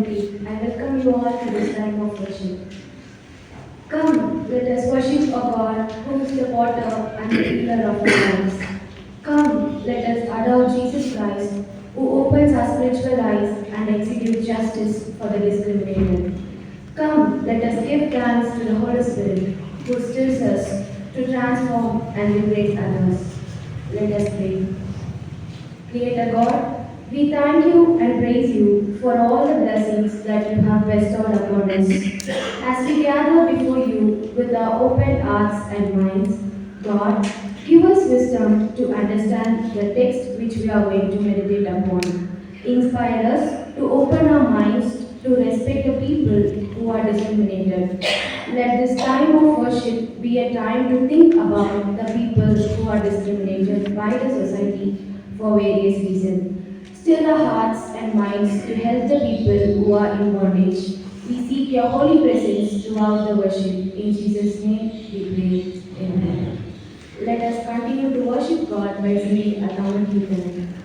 community. I welcome you all to this time of worship. Come, let us worship our God, who is the potter and the healer of our lives. Come, let us adore Jesus Christ, who opens our spiritual eyes and executes justice for the discriminated. Come, let us give thanks to the Holy Spirit, who stirs us to transform and liberate others. Let us pray. Creator God, we thank you and praise you for all the blessings that you have bestowed upon us. As we gather before you with our open hearts and minds, God, give us wisdom to understand the text which we are going to meditate upon. Inspire us to open our minds to respect the people who are discriminated. Let this time of worship be a time to think about the people who are discriminated by the society for various reasons. Still our hearts and minds to help the people who are in bondage. We seek your holy presence throughout the worship. In Jesus' name we pray. Amen. Let us continue to worship God by singing a Naman Kirtanam.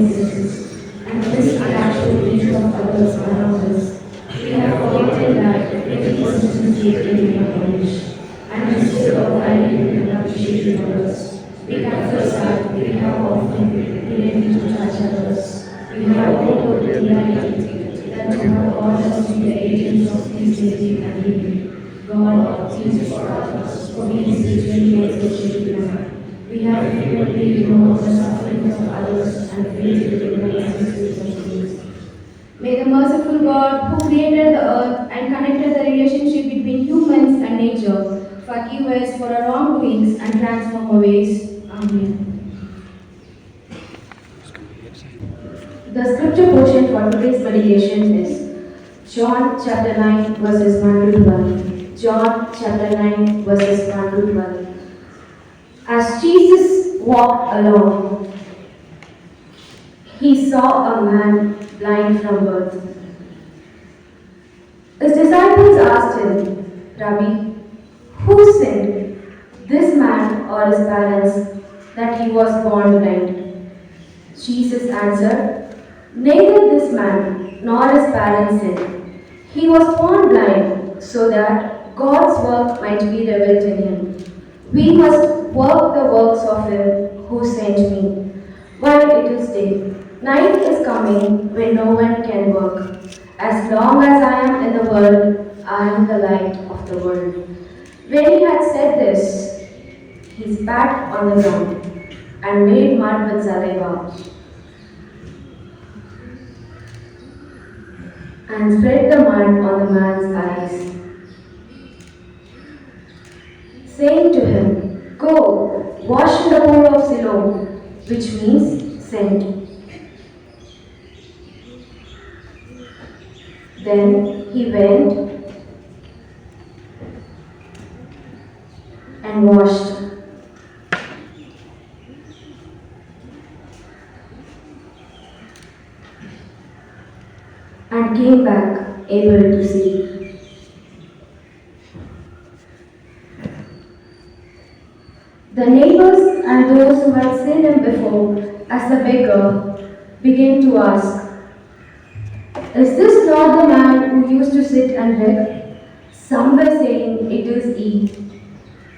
weaknesses and misattached to the needs of others around us. We have forgotten that every person is created in our image, and instead of valuing and appreciating others, we confess that we have often been to judge others. We have overlooked the reality that you have called us to be the agents of peace, unity, and healing. God, Jesus Christ, for being spiritually and socially blind. We have frequently ignored the sufferings of others and failed to recognize the spiritual needs. May the merciful God, who created the earth and connected the relationship between humans and nature, forgive us for our wrongdoings and transform our ways. Amen. The scripture portion for today's meditation is John chapter 9 verses 1 to 12. John chapter 9 verses 1 to 12. As Jesus walked along, he saw a man blind from birth. His disciples asked him, Rabbi, who sinned, this man or his parents, that he was born blind? Jesus answered, neither this man nor his parents sinned. He was born blind so that God's work might be revealed in him. We must work the works of him who sent me. While it is day, night is coming when no one can work. As long as I am in the world, I am the light of the world. When he had said this, he spat on the ground and made mud with saliva and spread the mud on the man's eyes, saying to him, go, wash in the pool of Siloam, which means sent. Then he went and washed. And came back able to see. The neighbors and those who had seen him before as a beggar began to ask, is this not the man who used to sit and beg? Some were saying, it is he.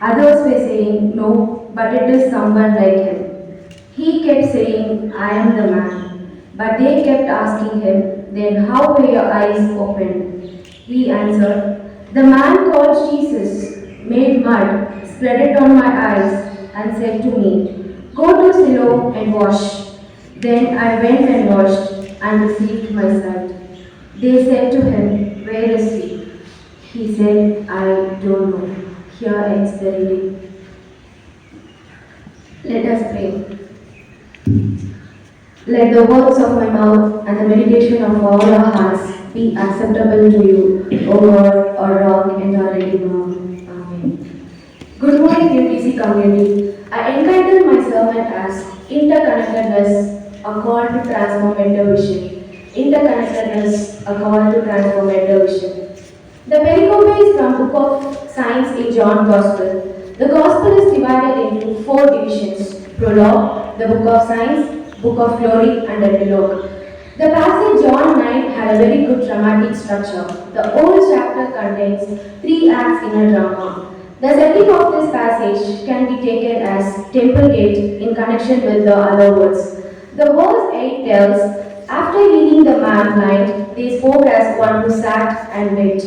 Others were saying, no, but it is someone like him. He kept saying, I am the man. But they kept asking him, then how were your eyes opened? He answered, the man called Jesus made mud, spread it on my eyes, and said to me, go to Siloam and wash. Then I went and washed and received my sight. They said to him, where is he? He said, I don't know. Here ends the reading. Let us pray. Let the words of my mouth and the meditation of all our hearts be acceptable to you, O Lord, our rock and our Redeemer. Amen. Good morning, UTC community. I entitled my sermon as Interconnectedness, a call to transform vision. Interconnectedness, a call to transform vision. The pericope is from Book of Science in John Gospel. The Gospel is divided into 4 divisions: Prologue, the Book of Science, Book of Glory, and Epilogue. The passage John 9 had a very good dramatic structure. The whole chapter contains 3 acts in a drama. The setting of this passage can be taken as temple gate in connection with the other words. The verse 8 tells, after healing the man blind, they spoke as one who sat and wept.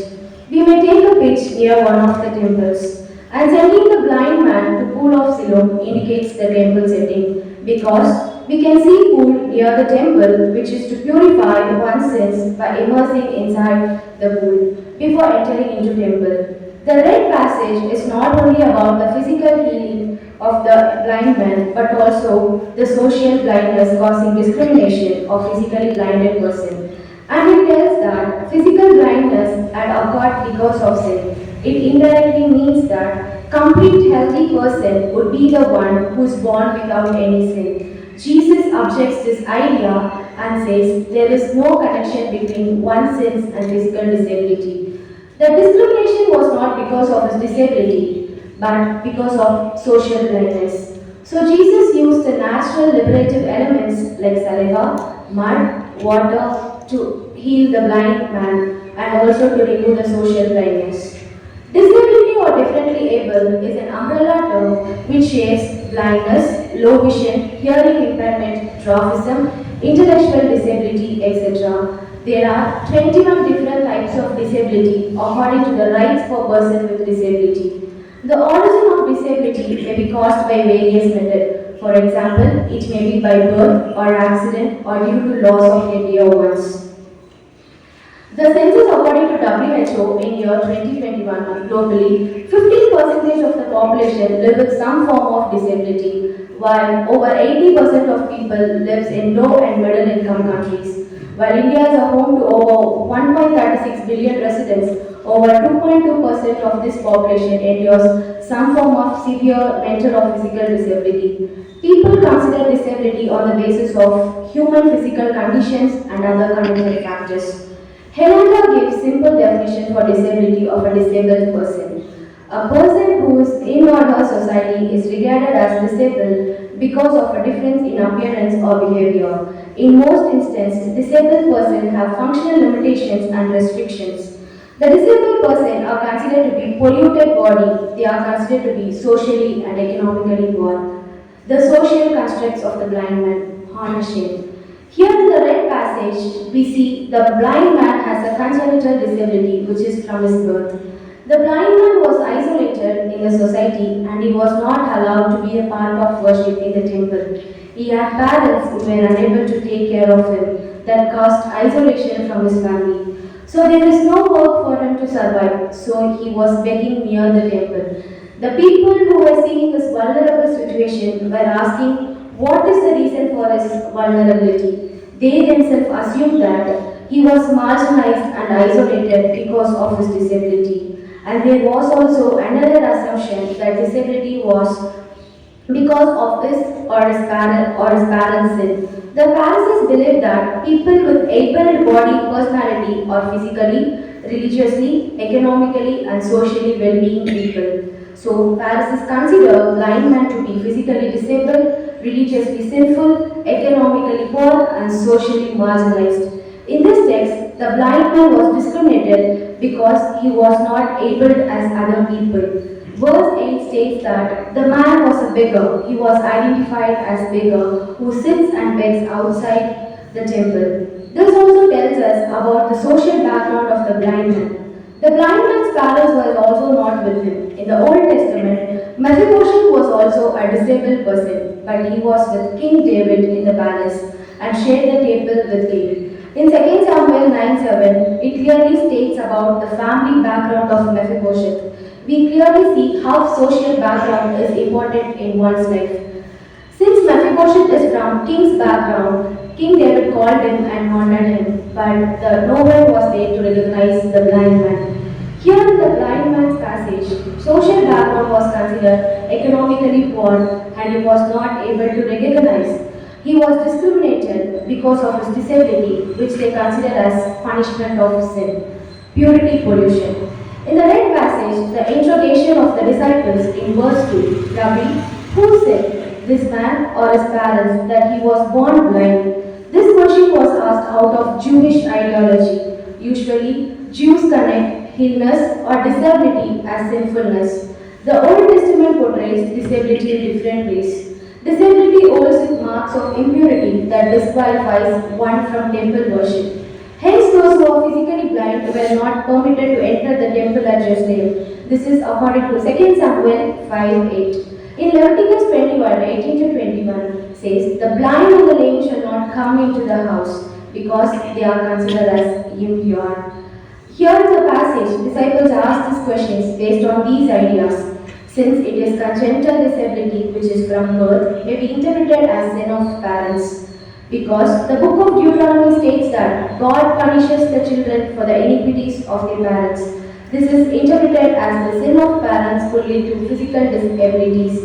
We may take a pitch near one of the temples. And sending the blind man to pool of Siloam indicates the temple setting, because we can see pool near the temple, which is to purify one's sins by immersing inside the pool before entering into temple. The red passage is not only about the physical healing of the blind man, but also the social blindness causing discrimination of physically blinded person. And it tells that physical blindness had occurred because of sin. It indirectly means that complete healthy person would be the one who is born without any sin. Jesus objects this idea and says there is no connection between one's sins and physical disability. The discrimination was not because of his disability, but because of social blindness. So Jesus used the natural liberative elements like saliva, mud, water to heal the blind man and also to remove the social blindness. Disability or differently able is an umbrella term which shares blindness, low vision, hearing impairment, dwarfism, intellectual disability, etc. There are 21 different types of disability according to the rights for person with disability. The origin of disability may be caused by various methods. For example, it may be by birth or accident or due to loss of a dear ones. The census according to WHO in year 2021 globally, 15% of the population live with some form of disability, while over 80% of people lives in low and middle income countries. While India is a home to over 1.36 billion residents, over 2.2% of this population endures some form of severe mental or physical disability. People consider disability on the basis of human physical conditions and other connected factors. Helena gives simple definition for disability of a disabled person. A person who is in or her society is regarded as disabled because of a difference in appearance or behavior. In most instances, disabled persons have functional limitations and restrictions. The disabled person are considered to be polluted body. They are considered to be socially and economically poor. The social constructs of the blind man, harnessing. Here in the red passage, we see the blind man has a congenital disability which is from his birth. The blind man was isolated in the society and he was not allowed to be a part of worship in the temple. He had parents who were unable to take care of him that caused isolation from his family. So there is no work for him to survive, so he was begging near the temple. The people who were seeing his vulnerable situation were asking what is the reason for his vulnerability. They themselves assumed that he was marginalized and isolated because of his disability. And there was also another assumption that disability was because of his or his parents' sin. The Pharisees believed that people with able body personality are physically, religiously, economically, and socially well-being people. So Pharisees consider blind man to be physically disabled, religiously sinful, economically poor, and socially marginalized. In this text, the blind man was discriminated because he was not able as other people. Verse 8 states that the man was a beggar. He was identified as beggar who sits and begs outside the temple. This also tells us about the social background of the blind man. The blind man's parents were also not with him. In the Old Testament, Mephibosheth was also a disabled person, but he was with King David in the palace and shared the table with King. In 2 Samuel 9:7, it clearly states about the family background of Mephibosheth. We clearly see how social background is important in one's life. Since Mephibosheth is from king's background, King David called him and honored him, but no one was there to recognize the blind man. Here in the blind man's passage, social background was considered economically poor and he was not able to recognize. He was discriminated because of his disability, which they considered as punishment of sin. Purity pollution. In the red passage, the interrogation of the disciples in verse 2, Rabbi, who said, this man or his parents, that he was born blind? This question was asked out of Jewish ideology. Usually, Jews connect illness or disability as sinfulness. The Old Testament portrays disability in different ways. Disability holds with marks of impurity that disqualifies one from temple worship. Hence, those who are physically blind were not permitted to enter the temple at Jerusalem. This is according to 2 Samuel 5:8. In Leviticus 21:18-21 says, the blind and the lame shall not come into the house because they are considered as impure. Here in the passage, disciples ask these questions based on these ideas. Since it is congenital disability which is from birth, may be interpreted as sin of parents. Because the book of Deuteronomy states that God punishes the children for the iniquities of their parents. This is interpreted as the sin of parents could lead to physical disabilities.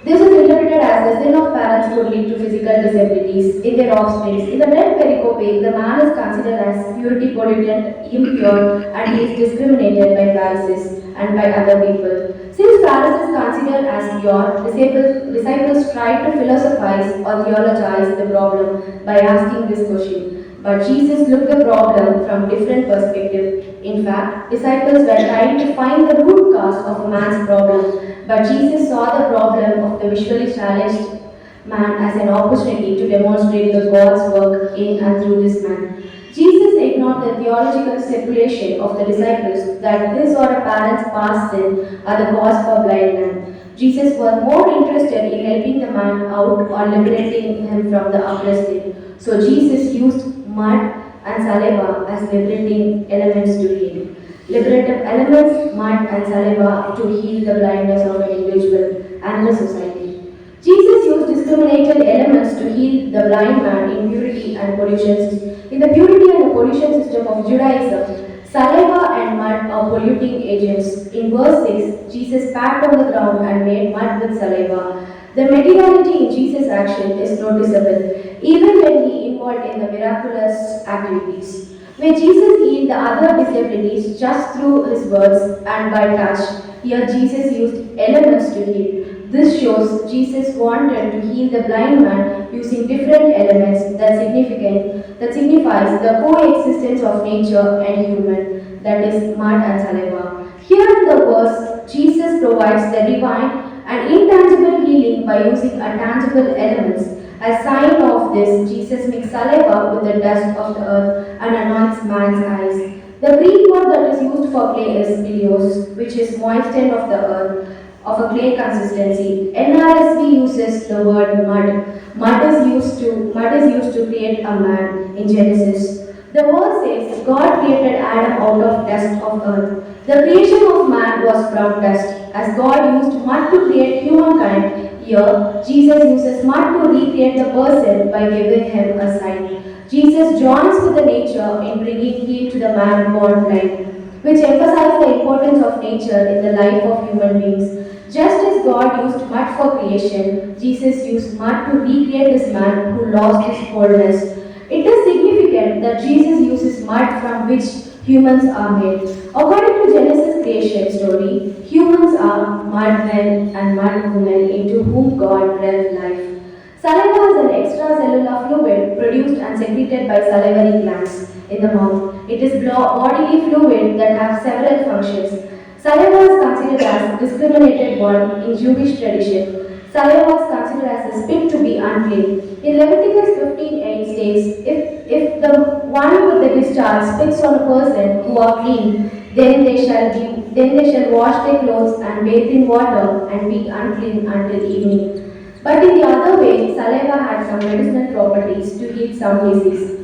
This is interpreted as the sin of parents could lead to physical disabilities in their offspring. In the red pericope, the man is considered as purity pollutant, impure, and he is discriminated by Pharisees and by other people. Since Pharisees is considered as pure, disciples tried to philosophize or theologize the problem by asking this question. But Jesus looked the problem from different perspective. In fact, disciples were trying to find the root cause of a man's problem, but Jesus saw the problem of the visually challenged man as an opportunity to demonstrate the God's work in and through this man. Jesus ignored the theological speculation of the disciples that his or a parent's past sin are the cause for blind man. Jesus was more interested in helping the man out or liberating him from the oppressed. So Jesus used mud and saliva as liberating elements to heal. Liberative elements, mud and saliva to heal the blindness of an individual and the society. Jesus used discriminated elements to heal the blind man in purity and pollution. In the purity and the pollution system of Judaism, saliva and mud are polluting agents. In verse 6, Jesus spat on the ground and made mud with saliva. The materiality in Jesus' action is noticeable, even when he involved in the miraculous activities. When Jesus healed the other disabilities just through his words and by touch, here Jesus used elements to heal. This shows Jesus wanted to heal the blind man using different elements that signifies the coexistence of nature and human, that is mud and saliva. Here in the verse, Jesus provides the divine and intangible healing by using tangible elements. As sign of this, Jesus mixed saliva with the dust of the earth and anoints man's eyes. The Greek word that is used for clay is bilios, which is moistened of the earth, of a clay consistency. NRSV uses the word mud. Mud is used to create a man in Genesis. The verse says God created Adam out of dust of earth. The creation of man was from dust. As God used mud to create humankind, here Jesus uses mud to recreate the person by giving him a sign. Jesus joins with the nature in bringing heal to the man born blind, which emphasizes the importance of nature in the life of human beings. Just as God used mud for creation, Jesus used mud to recreate this man who lost his wholeness. It is significant that Jesus uses mud from which humans are made. According to Genesis creation story, humans are mud men and mud women into whom God breathed life. Saliva is an extracellular fluid produced and secreted by salivary glands in the mouth. It is bodily fluid that has several functions. Saliva is considered as discriminated one in Jewish tradition. Saliva was considered as a spit to be unclean. In Leviticus 15:8 states, if the one with the discharge spits on a person who are clean, then they shall wash their clothes and bathe in water and be unclean until evening. But in the other way, saliva had some medicinal properties to heal some disease.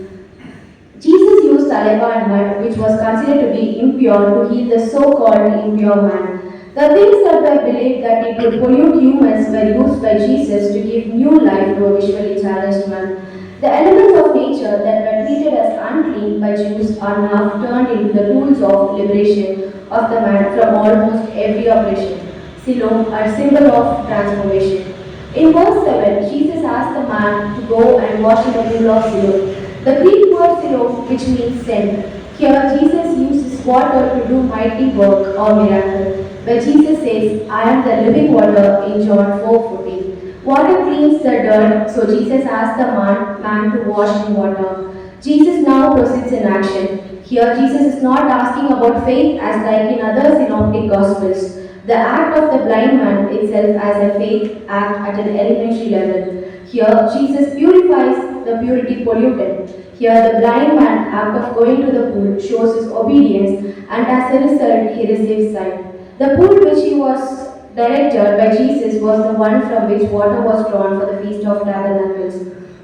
Jesus used saliva and mud, which was considered to be impure, to heal the so-called impure man. The things that were believed that it would pollute humans were used by Jesus to give new life to a visually challenged man. The elements of nature that were treated as unclean by Jews are now turned into the tools of liberation of the man from almost every oppression. Siloam, a symbol of transformation. In verse 7, Jesus asked the man to go and wash in the pool of Siloam. The Greek word Siloam, which means sent. Here, Jesus uses water to do mighty work or miracle, where Jesus says, I am the living water in John 4:14. Water cleans the dirt, so Jesus asked the man to wash in water. Jesus now proceeds in action. Here, Jesus is not asking about faith as like in other synoptic gospels. The act of the blind man itself as a faith act at an elementary level. Here, Jesus purifies the purity polluted. Here, the blind man act of going to the pool shows his obedience, and as a result, he receives sight. The pool which he was directed by Jesus was the one from which water was drawn for the Feast of Tabernacles.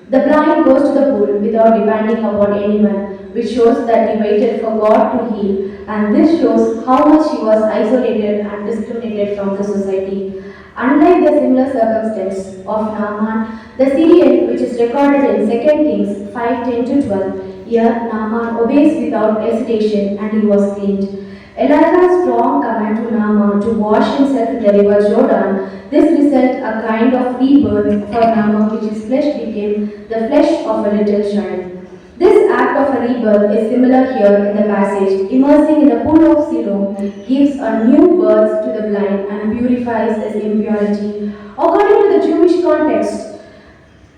The blind goes to the pool without depending upon anyone, which shows that he waited for God to heal, and this shows how much he was isolated and discriminated from the society. Unlike the similar circumstance of Naaman, the Syrian, which is recorded in 2 Kings 5:10 to 12, here Naaman obeys without hesitation and he was cleansed. Elijah's strong command to Naaman to wash himself in the river Jordan, this result a kind of rebirth for Naaman, which his flesh became the flesh of a little child. This act of a rebirth is similar here in the passage. Immersing in the pool of Siloam gives a new birth to the blind and purifies his impurity. According to the Jewish context,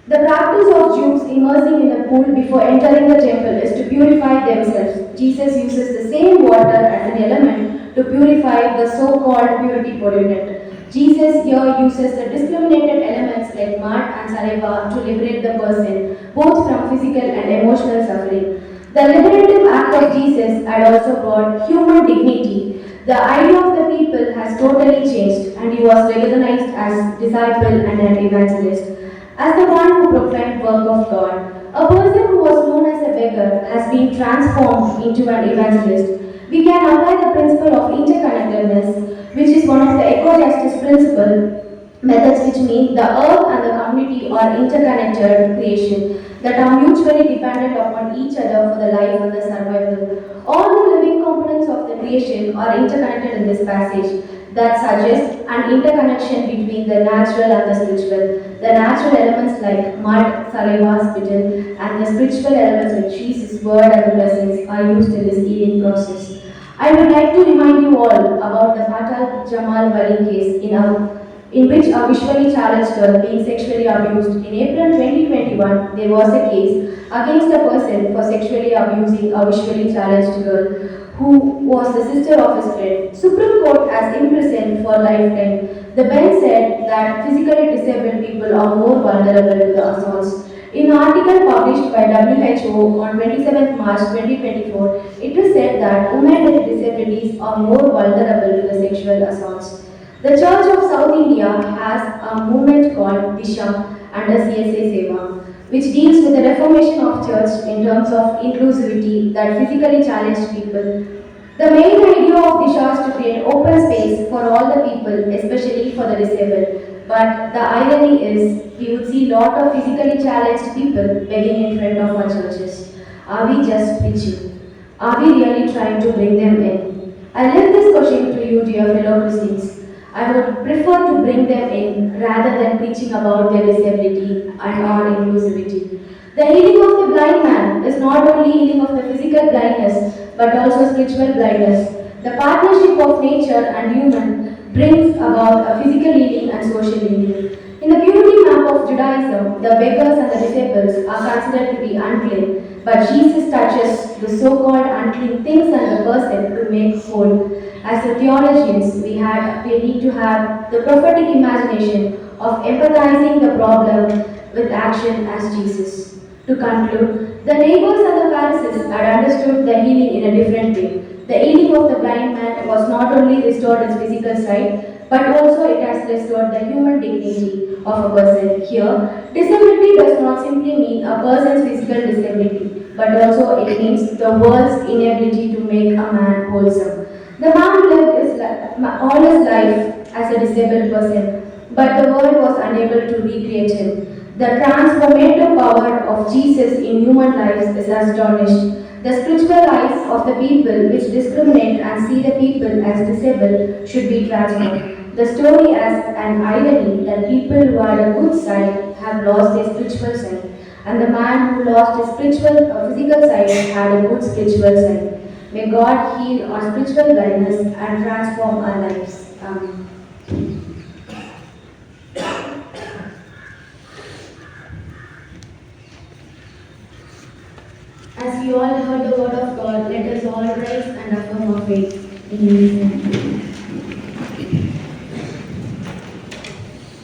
the practice of Jews immersing in the pool before entering the temple is to purify themselves. Jesus uses the same water as an element to purify the so-called purity pollutant. Jesus here uses the discriminated elements like mud and saliva to liberate the person, both from physical and emotional suffering. The liberative act of Jesus had also brought human dignity. The idea of the people has totally changed, and he was recognized as disciple and an evangelist as the one who proclaimed work of God. A person who was known as a beggar has been transformed into an evangelist. We can apply the principle of interconnectedness, which is one of the eco-justice principle methods, which mean the earth and the community are interconnected creation that are mutually dependent upon each other for the life and the survival. All the living components of the creation are interconnected in this passage that suggests an interconnection between the natural and the spiritual. The natural elements like mud, saliva, spittle, and the spiritual elements like Jesus' word and the blessings are used in this healing process. I would like to remind you all about the Fatal Jamal Wali case in which a visually challenged girl being sexually abused. In April 2021, there was a case against a person for sexually abusing a visually challenged girl who was the sister of his friend. Supreme Court has imprisoned for lifetime. The bench said that physically disabled people are more vulnerable to the assaults. In an article published by WHO on 27 March 2024, it is said that women with disabilities are more vulnerable to the sexual assaults. The Church of South India has a movement called Disha under CSA Seva, which deals with the reformation of church in terms of inclusivity that physically challenged people. The main idea of Disha is to create open space for all the people, especially for the disabled. But the irony is, we would see lot of physically challenged people begging in front of our churches. Are we just preaching? Are we really trying to bring them in? I leave this question to you, dear fellow Christians. I would prefer to bring them in rather than preaching about their disability and our inclusivity. The healing of the blind man is not only healing of the physical blindness but also spiritual blindness. The partnership of nature and human brings about a physical healing and social healing. In the purity map of Judaism, the beggars and the disabled are considered to be unclean, but Jesus touches the so-called unclean things and the person to make whole. As the theologians, we need to have the prophetic imagination of empathizing the problem with action as Jesus. To conclude, the neighbors and the Pharisees had understood the healing in a different way. The healing of the blind man was not only restored his physical sight, but also it has restored the human dignity of a person. Here, disability does not simply mean a person's physical disability, but also it means the world's inability to make a man wholesome. The man lived all his life as a disabled person, but the world was unable to recreate him. The transformative power of Jesus in human lives is astonished. The spiritual eyes of the people which discriminate and see the people as disabled should be transformed. The story has an irony that people who had a good sight have lost their spiritual sight, and the man who lost his physical sight had a good spiritual sight. May God heal our spiritual blindness and transform our lives. Amen. As we all heard the word of God, let us all rise and affirm our faith in His name.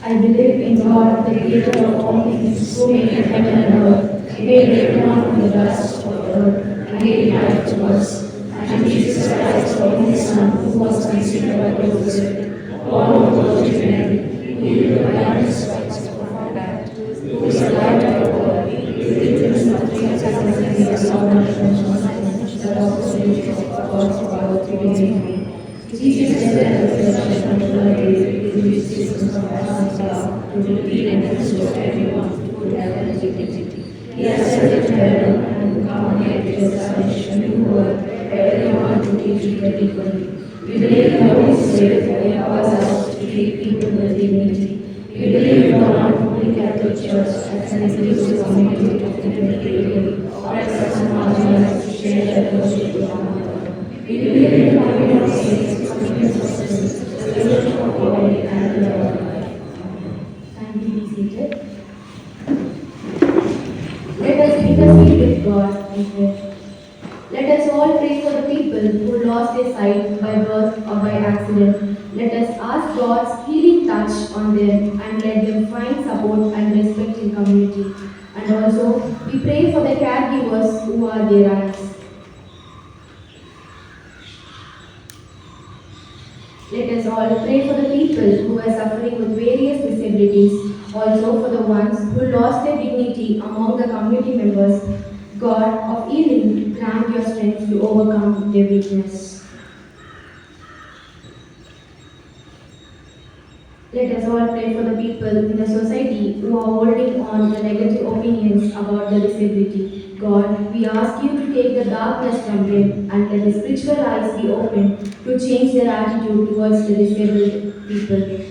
I believe in God, the creator of all things, who made heaven and earth, made everyone from the dust of the earth, and gave life to us. And Jesus Christ, our only Son, who was conceived by the Holy Spirit, born of the Virgin Mary, who lived the blindness of Christ before that, who is the light of the world, who is nothing as nothing in the sound of the also of God for our three. Jesus is the resurrection of the Lord, who is Jesus from God's love, to redeem and restore everyone who has a dignity. He has ascended to heaven and come again to establish a new world, everyone to teach equally. empowers us to treat people with dignity. We believe in the one Holy Catholic Church as an exclusive community of people, oppressed and marginalized to share their worship with one another. We believe in the communion of saints, forgiveness of sins, the fellowship of body and the love of life. Thank you, be seated. Let us intercede with God in prayer. Let us all pray for the people who lost their sight by birth or by accident. Let us ask God's healing touch on them and let them find support and respect in community. And also, we pray for the caregivers who are their eyes. Let us all pray for the people who are suffering with various disabilities, also for the ones who lost their dignity among the community members. God of healing, grant your strength to overcome their weakness. Let us all pray for the people in the society who are holding on to negative opinions about the disability. God, we ask you to take the darkness from them and let the spiritual eyes be opened to change their attitude towards the disabled people.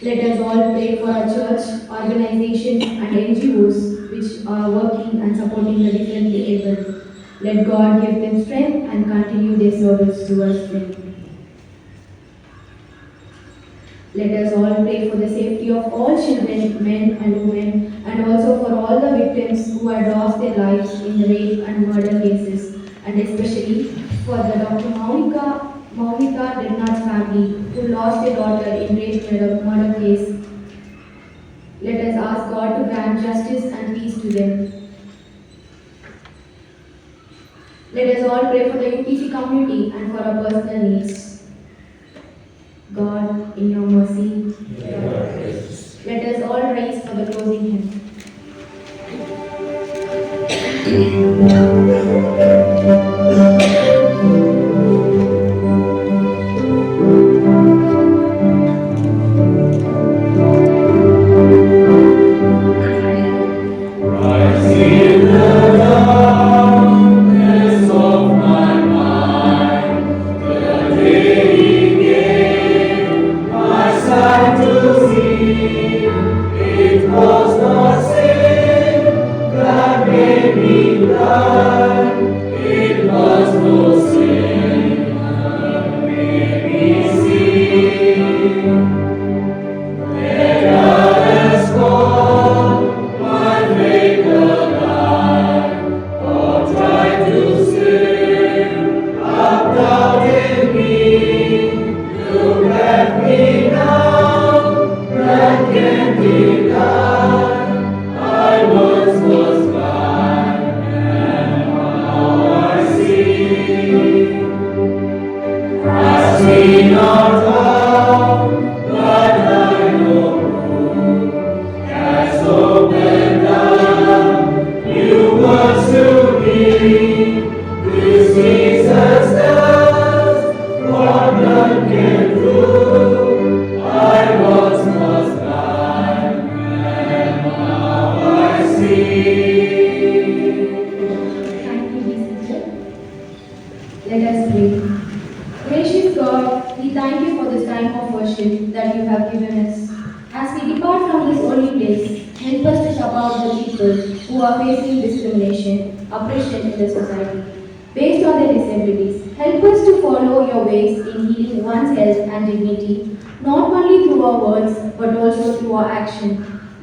Let us all pray for our church, organizations and NGOs which are working and supporting the differently able. Let God give them strength and continue their service towards them. Let us all pray for the safety of all children, men and women, and also for all the victims who had lost their lives in the rape and murder cases, and especially for the Dr. Maunika Devnath's family who lost their daughter in rape murder case. Let us ask God to grant justice and peace to them. Let us all pray for the UPC community and for our personal needs. God, in your mercy, let us all rise for the closing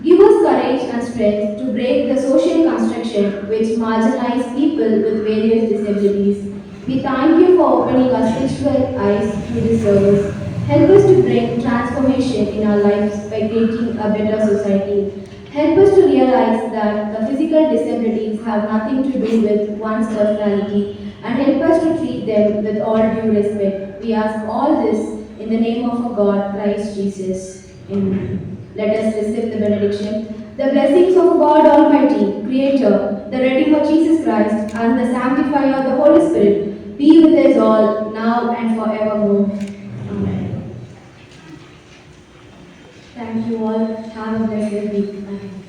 Give us courage and strength to break the social construction which marginalize people with various disabilities. We thank you for opening our spiritual eyes through this service. Help us to bring transformation in our lives by creating a better society. Help us to realize that the physical disabilities have nothing to do with one's personality and help us to treat them with all due respect. We ask all this in the name of our God, Christ Jesus. Amen. Let us receive the benediction. The blessings of God Almighty, Creator, the Redeemer Jesus Christ, and the Sanctifier of the Holy Spirit be with us all, now and forevermore. Amen. Thank you all. Have a blessed week. Amen.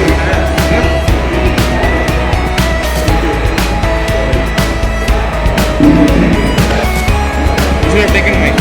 You should have taken mine.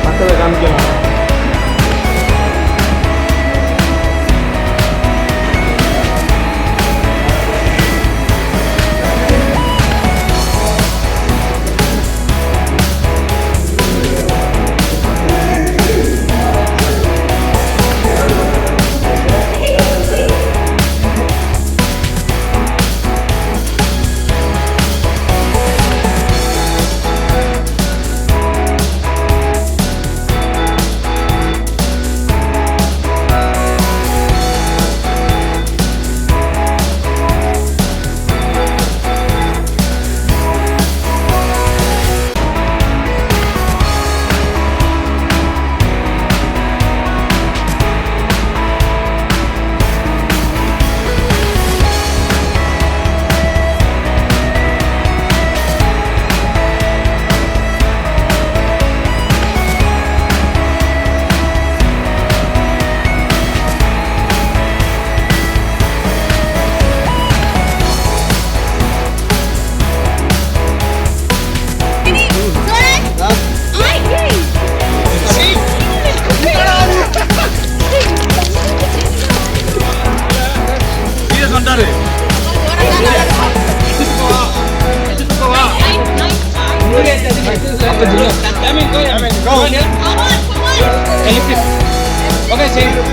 மற்றதை காமிக்கலாம். Okay, see.